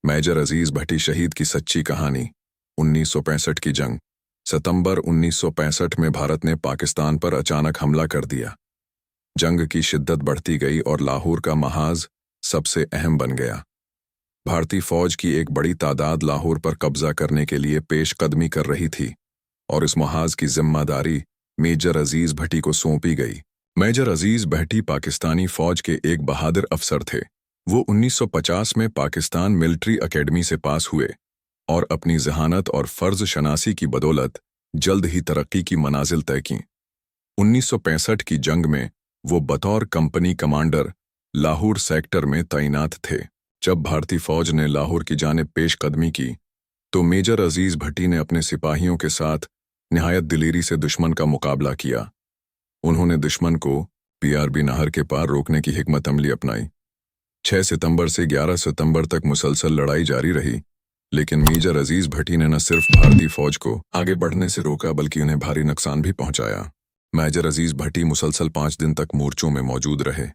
Major अजीज भट्टी शहीद की सच्ची कहानी। 1965 की जंग। सितंबर 1965 में भारत ने पाकिस्तान पर अचानक हमला कर दिया। जंग की शिद्दत बढ़ती गई और लाहौर का महाज सबसे अहम बन गया। भारतीय फौज की एक बड़ी तादाद लाहौर पर कब्जा करने के लिए पेशकदमी कर रही थी और इस महाज की जिम्मेदारी मेजर अजीज भट्टी को सौंपी गई। मेजर अजीज भट्टी पाकिस्तानी फौज के एक बहादुर अफसर थे। वो 1950 में पाकिस्तान मिलिट्री एकेडमी से पास हुए और अपनी जहानत और फर्ज शनासी की बदौलत जल्द ही तरक्की की मनाजिल तय की। 1965 की जंग में वो बतौर कंपनी कमांडर लाहौर सेक्टर में तैनात थे। जब भारतीय फौज ने लाहौर की जानिब पेशकदमी की तो मेजर अजीज भट्टी ने अपने सिपाहियों के साथ निहायत दिलेरी से दुश्मन का मुकाबला किया। उन्होंने दुश्मन को पीआरबी नहर के पार रोकने की हिकमत अमली अपनाई। 6 सितंबर से 11 सितंबर तक मुसलसल लड़ाई जारी रही, लेकिन मेजर अजीज भट्टी ने न सिर्फ भारतीय फौज को आगे बढ़ने से रोका बल्कि उन्हें भारी नुकसान भी पहुंचाया। मेजर अजीज भट्टी मुसलसल 5 दिन तक मोर्चों में मौजूद रहे,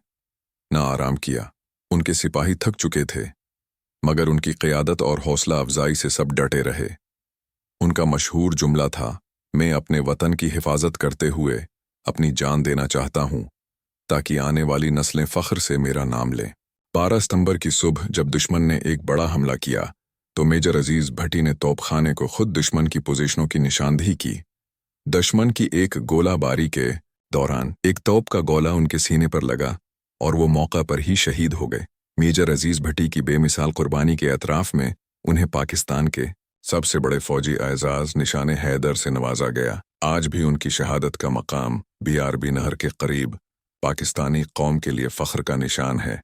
न आराम किया। उनके सिपाही थक चुके थे, मगर उनकी क़यादत और हौसला अफजाई से सब डटे रहे। उनका मशहूर जुमला था, मैं अपने वतन की हिफाजत करते हुए अपनी जान देना चाहता हूं, ताकि आने वाली नस्लें फ़ख्र से मेरा नाम लें। 12 सितंबर की सुबह जब दुश्मन ने एक बड़ा हमला किया तो मेजर अजीज भट्टी ने तोपखाने को खुद दुश्मन की पोजीशनों की निशानदेही की। दुश्मन की एक गोलाबारी के दौरान एक तोप का गोला उनके सीने पर लगा और वो मौका पर ही शहीद हो गए। मेजर अजीज भट्टी की बेमिसाल कुर्बानी के एतराफ़ में उन्हें पाकिस्तान के सबसे बड़े फौजी एजाज़ निशाने हैदर से नवाजा गया। आज भी उनकी शहादत का मकाम पीआरबी नहर के करीब पाकिस्तानी कौम के लिए फ़ख्र का निशान है।